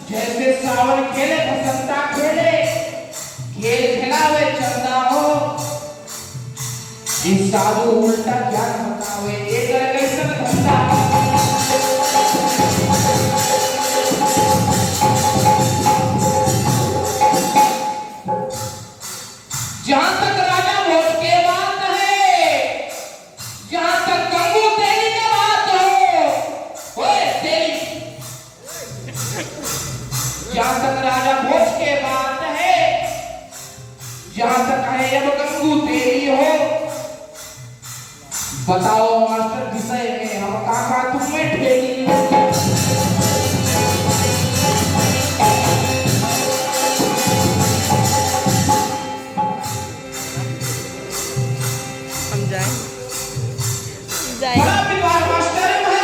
जैसे सावन खेले बसंता खेले, खेल खिलावे चंदा हो, इन साधु उल्टा ज्ञान बतावे एक कैसन धंधा। जहां तक राजा भोज के बात है, जहां तक गंगू तेली की बात हो, ओए तेली, जहां तक राजा भोज के बात है, जहां तक है अब गंगू तेली हो, बताओ मास्टर विषय में हम काका तुम्हें ठेली हो। बड़ा विद्वान मास्टर है,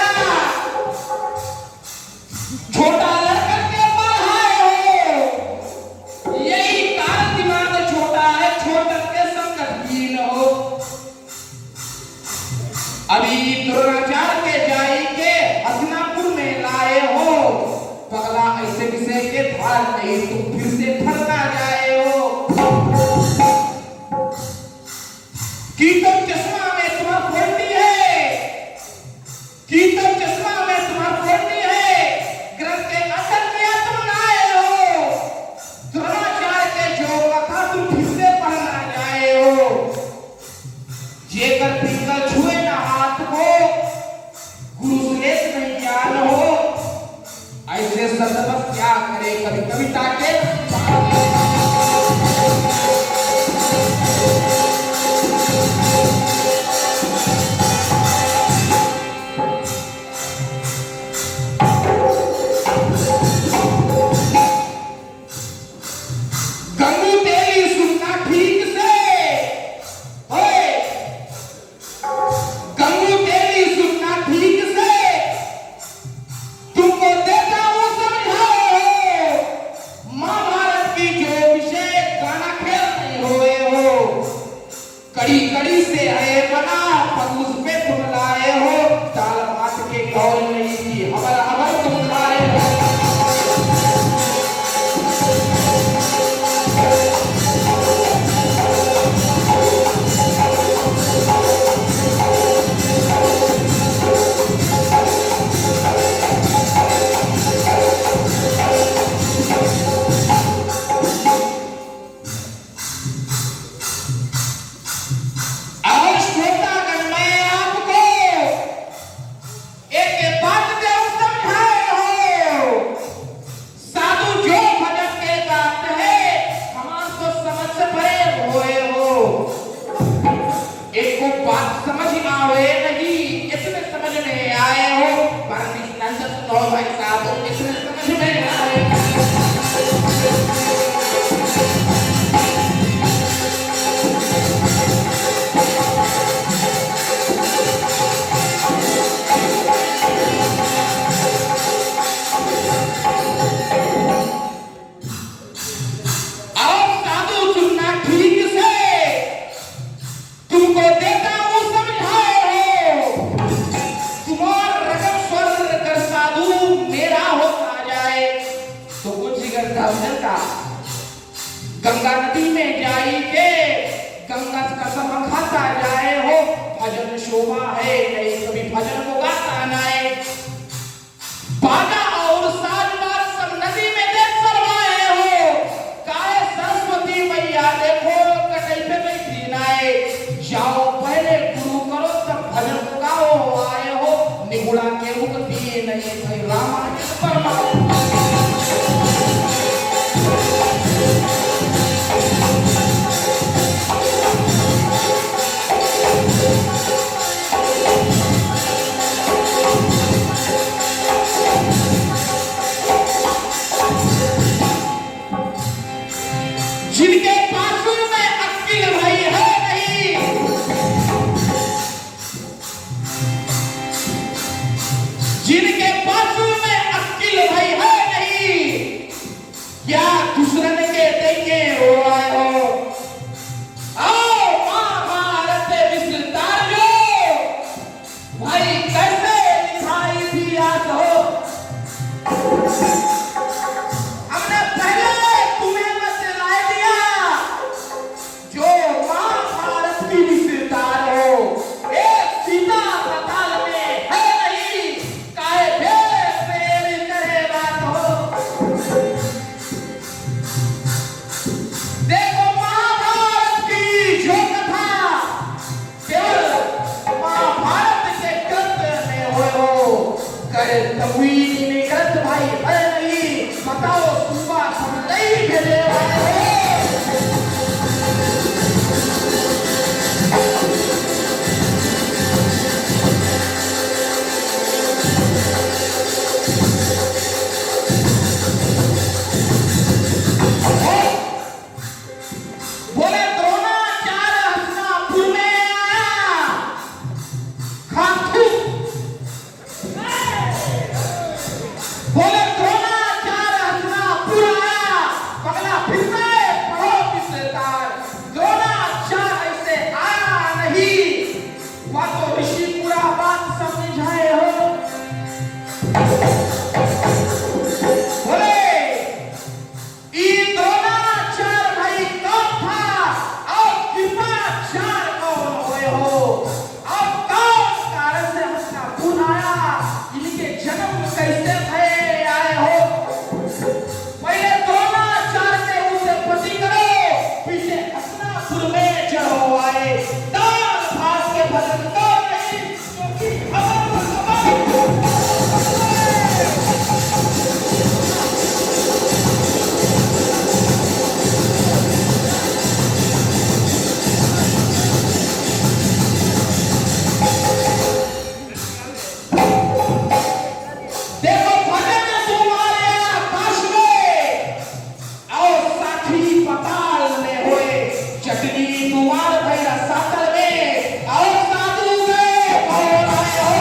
छोटा लड़का के पढ़ाए हो, यही कारण दिमाग छोटा है, छोटन के संगतहीन हो। अभी द्रोणाचार्य के जाई के हसनापुर में लाए हो, पगला ऐसे विषय के धार नहीं तुम फिर से फरना जाए हो। कीर्तन चश्मा में तुम्हारा फोड़नी है, कीर्तन चश्मा में तुम्हारा फोड़नी है, ग्रंथ के अंदर किया तुम लाए हो, द्रोणाचार्य के जो कथा तुम फिर से पढ़ना जाए हो। जेकर पिंगल छुए ना हाथ को, गुरु सुलेख नहीं ज्ञान हो, ऐसे सदबस क्या करे कभी कविता के कड़ी कड़ी से है बना, पर उस पे तुम लाए हो, दाल भात के कौल नहीं थी, हबर हबर तुम खाए हो। समझ ना आवे नहीं, इसमें समझ में आए हो, पर नंद तो भाई साहब इसमें समझ में आए। गंगा नदी में जाई के गंगा का सब खाता जाए हो, भजन शोभा है नहीं कभी भजन को गाता नाए। बाजा और साज बाज सब नदी में देख सरवाए हो, काहे सरस्वती मैया देखो कटई पे बैठी नाए। जाओ पहले गुरु करो तब भजन को गाओ आए हो, निगुड़ा के मुख दिए नहीं भाई रामायण परमात्मा। जिनके पासों में अक्ल भाई है नहीं, जिनके पासों में अक्ल भाई है हमने पहले तुम्हें बतला दिया जो महाभारत की रिश्तेदार हो एक सीता पताल में है नहीं काहे फेर करे बात हो। देखो महाभारत की जो कथा केवल महाभारत के ग्रंथ में हो करे तबीनी में ग्रंथ भाई है नहीं। बताओ तुम बात समझ नहीं भेजे वाले हो। बोले द्रोणाचार्य हस्तिनापुर में आया खातू। बोले द्रोणाचार्य हस्तिनापुर आया पगला फिरता है पढ़ो किसदार। द्रोणाचार्य ऐसे आया नहीं वह तो ऋषि पूरा बात समझाए हो। बोले द्रोणाचार्य भाई कौन था और कृपाचार्य कौन हुए हो और कौन कारण से हस्तिनापुर आया इनके जन्म कैसे भय आए हो। पहले द्रोणाचार्य ने उसे पति करो पीछे हस्तिनापुर में चढ़ो आए दाल भात के भजन तो नहीं क्योंकि देखो भजन तुम्हारे आकाश में और साथी पताल में होए चटनी तुम्हार भैया सातल में और साधु में और आए हो।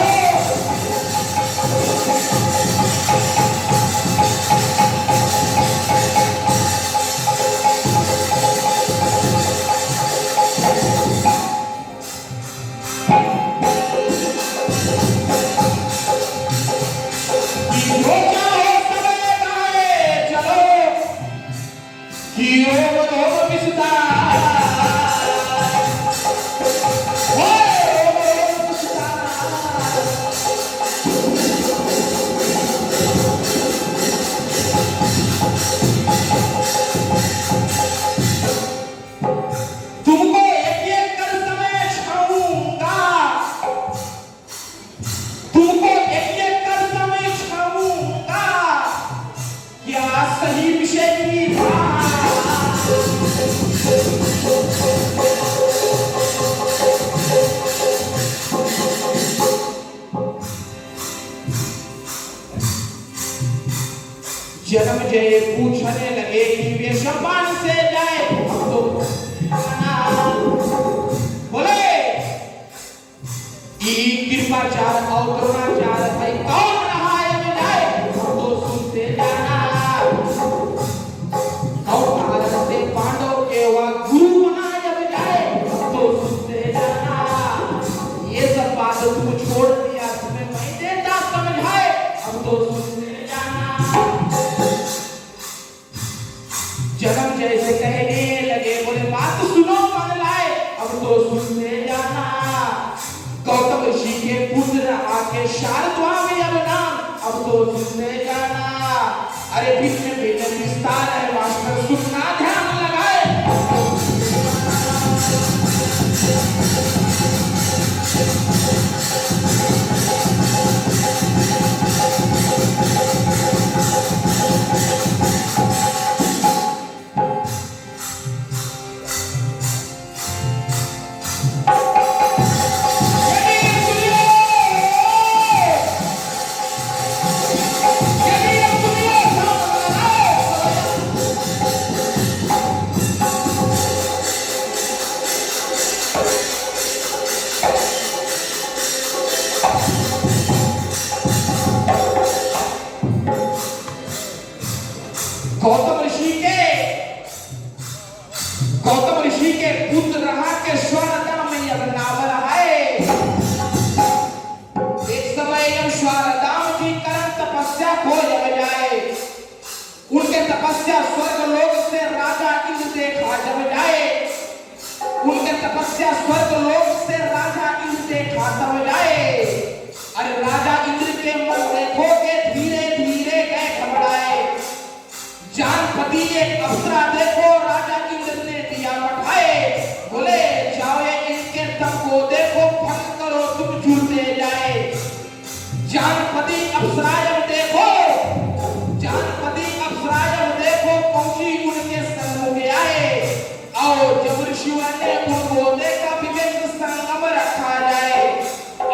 जो चाहो समय गाए चलो कि ओम ओम विस्तार ओम ओम तुमको एक एक कर समय छाऊंगा। तुमको एक एक कर समय छाऊंगा क्या सही विषय की बात। जन्म जय पूछने लगे कि वे शपान से जाए तो बोले कृपाचार्य और द्रोणाचार्य भाई कौन रहा है जाए तो सुनते जाना। और कारण से पांडव के वह गुरु बनाए जाए तो सुनते जाना। ये सब बात तुम छोड़ दिया तुम्हें मैं देता समझाए अब तो सुनते जाना। जन्म जैसे कहने लगे बोले बात सुनो मन लाए अब तो सुनते जाना। गौतम ऋषि के पुत्र आके शारद्वामी अब नाम अब तो सुनते जाना। अरे भिन्न भिन्न विस्तार है मास्टर सुनना ध्यान लगाए। गौतम ऋषि के पुत्र रहा के स्वरदा में यह नावल है। एक समय जब स्वरदाम की कर्म तपस्या हो जब जाए तपस्या स्वर्ग लोक से राजा इंद्र देखा जब जाए, उनके तपस्या स्वर्ग लोक से राजा इंद्र देखा तब जाए। अरे राजा इंद्र के मन देखो के धीरे धीरे गए घबराए। जानपति एक अप्सरा देखो राजा इंद्र ने दिया पठाए, बोले जाओ इनके तप को देखो भंग करो तुम झूलते जाए। जानपति अप्सरा जब देखो, जानपति अप्सरा जब देखो पहुंची उनके सन्मुख आए। और जब ऋषियों ने उनको देखा विवेक संगम रखा जाए।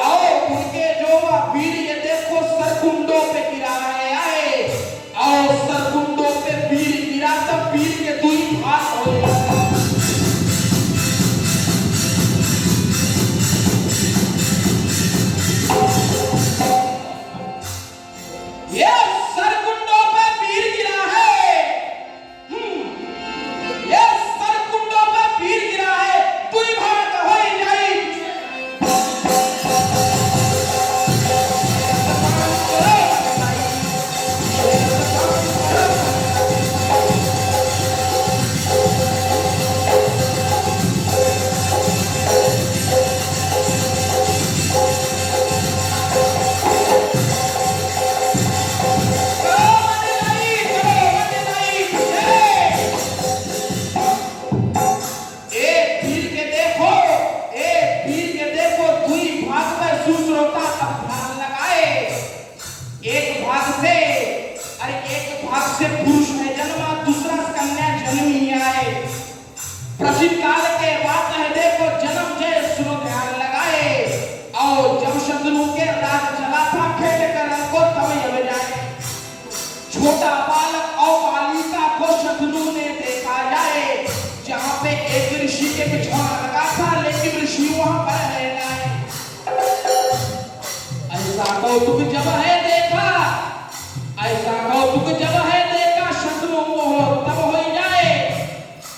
और उनके जो वीर ये देखो सरकुंडों पे गिरा है आए। और सरकुंडों पे वीर गिरा तब वीर के दुई भाग हो गए। ये सरकुंडों पे वीर गिरा है। ये सरकुंडों पे वीर गिरा है, दुई भाग हो जाई। पुरुष में जन्मा, दूसरा कन्या जन्मी आए। प्राचीन काल के बात है देखो जन्म जय सुनो ध्यान लगाए। और जब शत्रु के राज चला था खेत कर को तब यह जाए। छोटा बालक और बालिका को शत्रु ने देखा जाए। जहां पे एक ऋषि के बिछौना लगा था लेकिन ऋषि वहां पर रह गए। ऐसा कौतुक जब है देखा, ऐसा कौतुक जब है देखा शत्रु मोह तब हो जाए।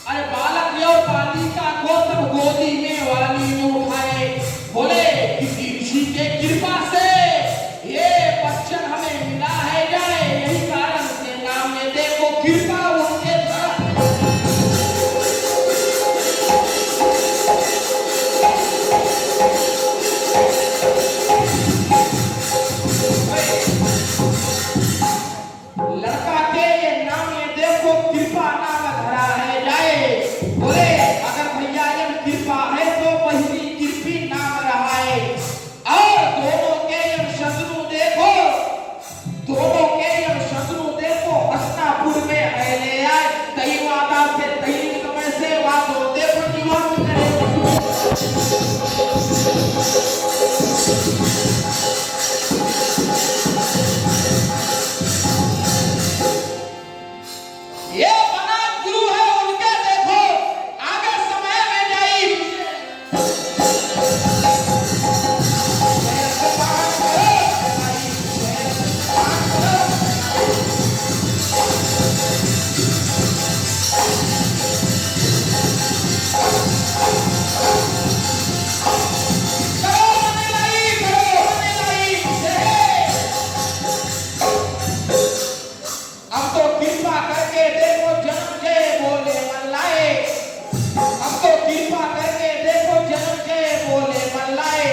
अरे बालक और बालिका को तब गोदी में वाली ने उठाए। बोले किसी ऋषि के कृपा से ये बच्चन हमें मिला है जाए। यही कारण से नाम में देखो कृपा उनके तरफ। लड़का के ये नाम ये देखो कृपा नाम धरा है जाए। बोले अगर भैया ये कृपा है तो पहली कृपी नाम रहा है। और दोनों के ये शत्रु देखो, दोनों के ये शत्रु देखो हस्तिनापुर में रहने आए। तई माता से तई समय से वादो देखो जीवन करे। ये बना गुरु है उनके देखो आगे समय में जाई। अब तो कृपा करके देखो जन्म जय बोले मन लाए। अब तो कृपा करके देखो जन्म जय बोले मन लाए।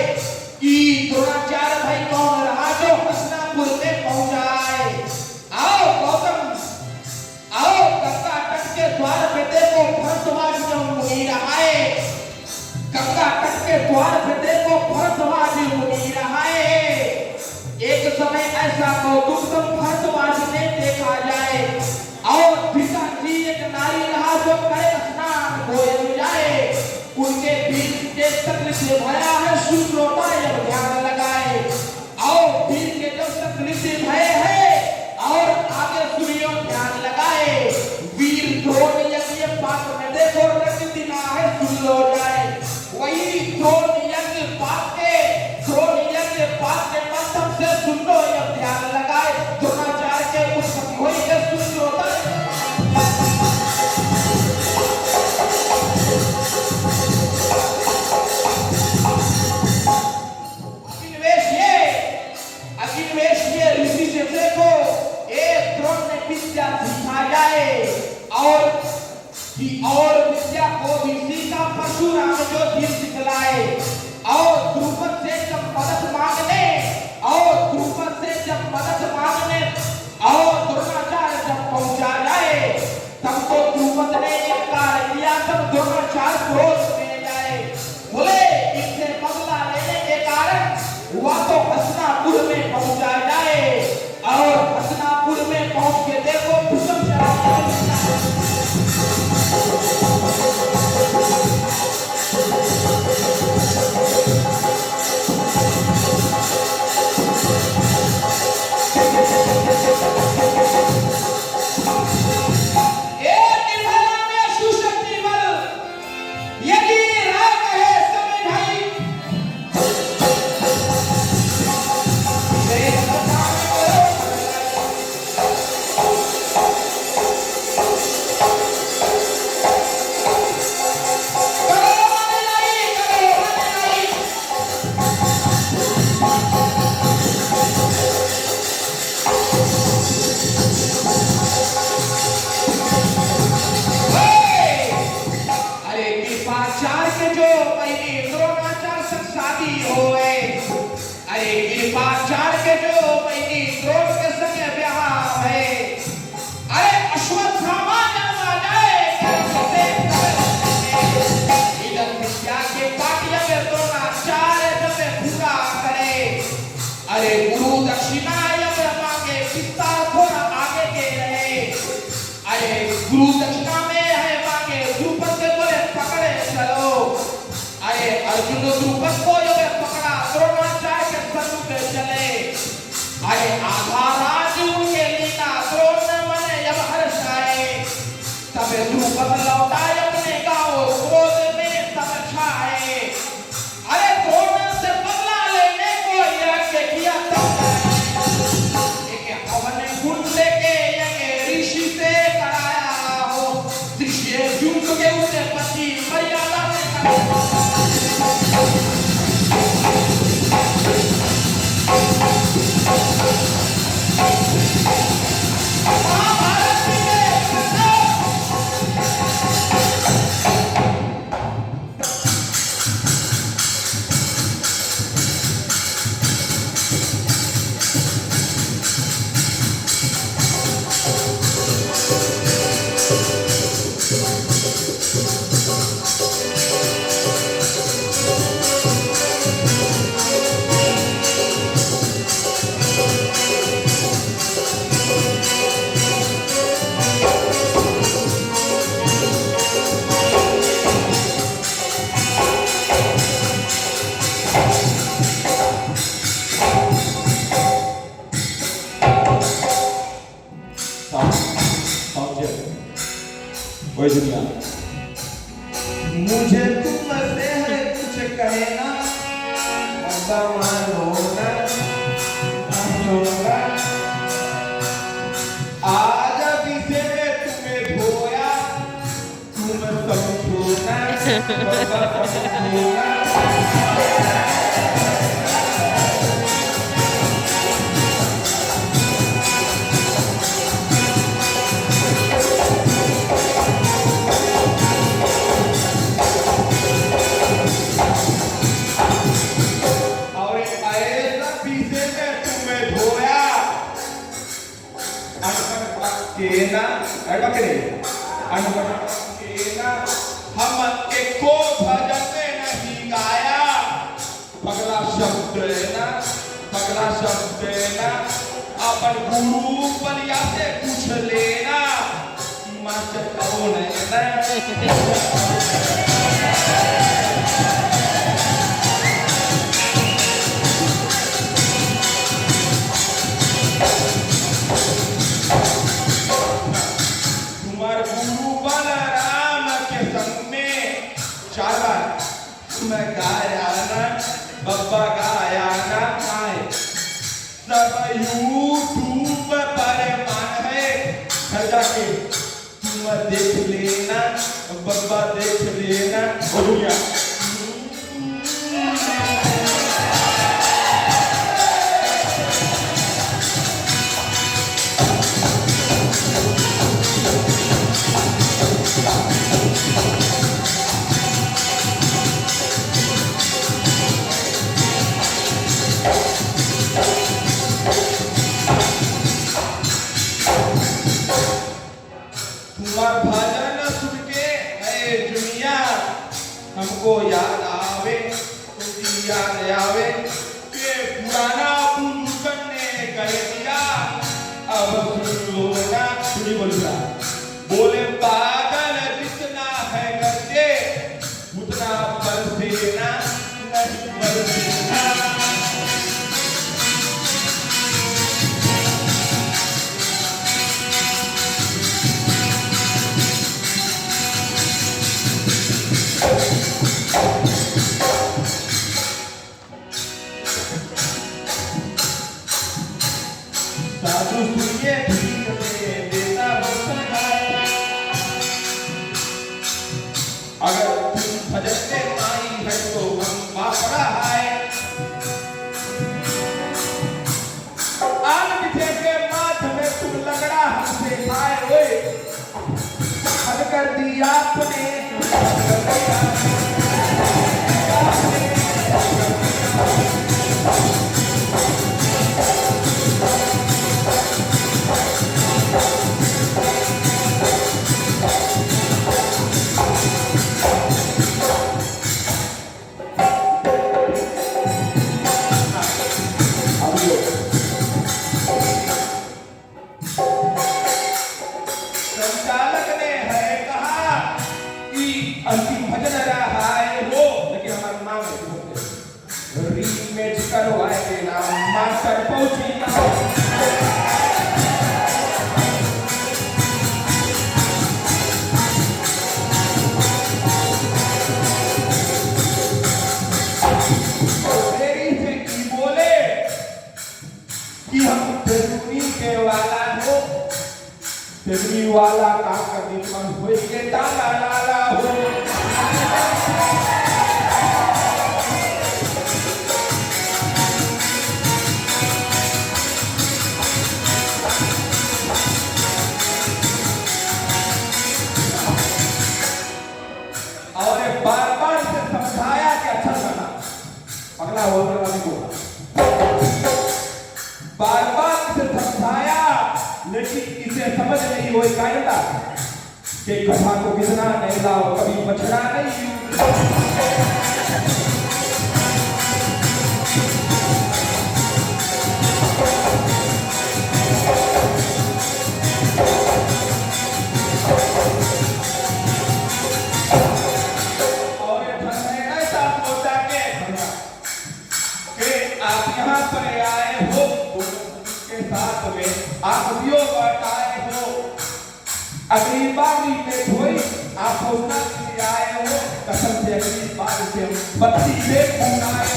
कि द्रोणाचार्य भाई कौन रहा जो हस्तिनापुर में पहुंचाए। आओ गौतम, आओ गंगा तट के द्वार पे देखो भरद्वाज जब मुनि रहाए। गंगा तट के द्वार पे देखो भरद्वाज मुनि रहाए। एक समय ऐसा कौतुक भरद्वाज ने देखा जाए। और पिता जी एक नारी रहा जो करे स्नान भोजन जाए। उनके बीच के तकलीफ से भया है सुश्रोता जब ध्यान लगाए। और बीच के जो तकलीफ से भय है और आगे सुनियो ध्यान लगाए। वीर द्रोण यज्ञ पात्र में देखो रंग दिना है सुन लो जाए। वही द्रोण यज्ञ पात्र के माध्यम से सुन लो जब ध्यान लगाए। द्रोणाचार्य के उत्पत्ति हुई है सुन लो द्रोणाचार्य क्रोध में जाए, बोले इनसे बदला लेने के कारण वह तो हस्तिनापुर में पहुंचा जाए, और हस्तिनापुर में पहुंच के देखो भीष्म गुरु दक्षिणा में है मांगे, द्रुपद के बोले पकड़े चलो। अरे अर्जुन द्रुपद को जो पकड़ा, द्रोणाचार्य के सन्मुख चले। अरे आधा राज उनके लीला, द्रोण मने जब हर्षाए, तब द्रुपद लौटाए अपने गांव, क्रोध में सब छाए। अरे द्रोण से बदला लेने को यज्ञ किया तब एक हवन कुंड लेके ऋषि से युद्ध के उसे पति मर्यादा से दुनिया मुझे तुमसे है कुछ कहना, आज विषय में तुम्हें धोया, तुम समझोना हम एको भजन नहीं गाया, पगला शब्द ना अपन गुरु बलिया से पूछ लेना, मास्टर कौन है गाया ना बब्बा गाया ना आए, सब यूट्यूब पर मान है, घर जाके तुम देख लेना, बब्बा देख लेना। हो गया भजन सुन के है दुनिया हमको याद आवे, तुमकी याद आवे के पुराना बुजुर्गन ने कह दिया, अब सुन लो ना। सुनी बोलूँगा, बोले बादल जितना है गरजे उतना बरसेना नहीं बरसेना। साधु सुनिए भीख में देता वचन है, अगर तुम भजन में आई है तो हम मापड़ा है। आन बिठे के माथ में तुम लगड़ा हमसे खाए हुए, हद कर दिया आपने, कर दिया संचालक ने है कहा कि अंतिम भजन रहा है वो, लेकिन हमारा नाम है रीमेच करवाए के नाम मास्टर पहुंची मेरी से की बोले कि हम तेरुनी के वाला हो, तेरुनी वाला का कभी मन होई के ताला लाला हो। और बार-बार से समझाया कि अच्छा गाना, अगला बोलने वाले को बार-बार से समझाया, लेकिन इसे समझ नहीं हुई कायदा कि कथा को कितना नहीं लाओ, कभी बचना नहीं। और ऐसा सोचा कि आप यहाँ पर आए हो के साथ में आप वियोग बताए हो, अगली बार में कोई आप सोचना के आए हो, कसम से अगली बार से बत्ती से पूराए।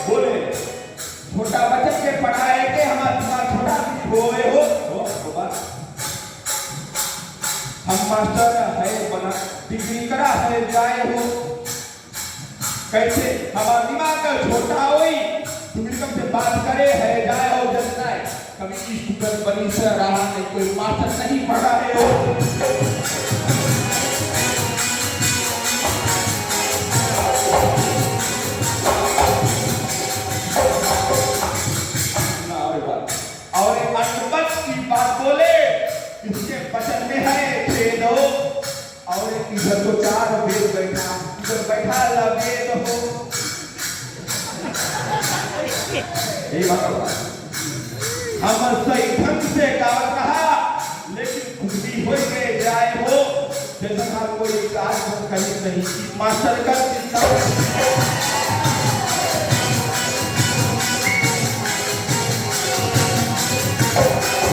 बोले छोटा बच्चे के पढ़ाए के हमारा छोटा होए हो, हम मास्टर है बना डिग्री करा है जाए हो, कैसे हमारा दिमाग छोटा होई, तुम कम से बात करे है जाए हो, जैसे कभी स्टूडेंट बनी से रहा नहीं, कोई मास्टर नहीं पढ़ा है हो। और एक अनबत की बात बोले, इसके वचन में है भेद हो, और इधर तो चार भेद बैठा, इधर बैठा लभेद हो। हम सही ढंग से गावत रहा, लेकिन खुद भी हो गए जाए हो, जैसा कोई कार्य कहीं नहीं, मास्टर का चिंता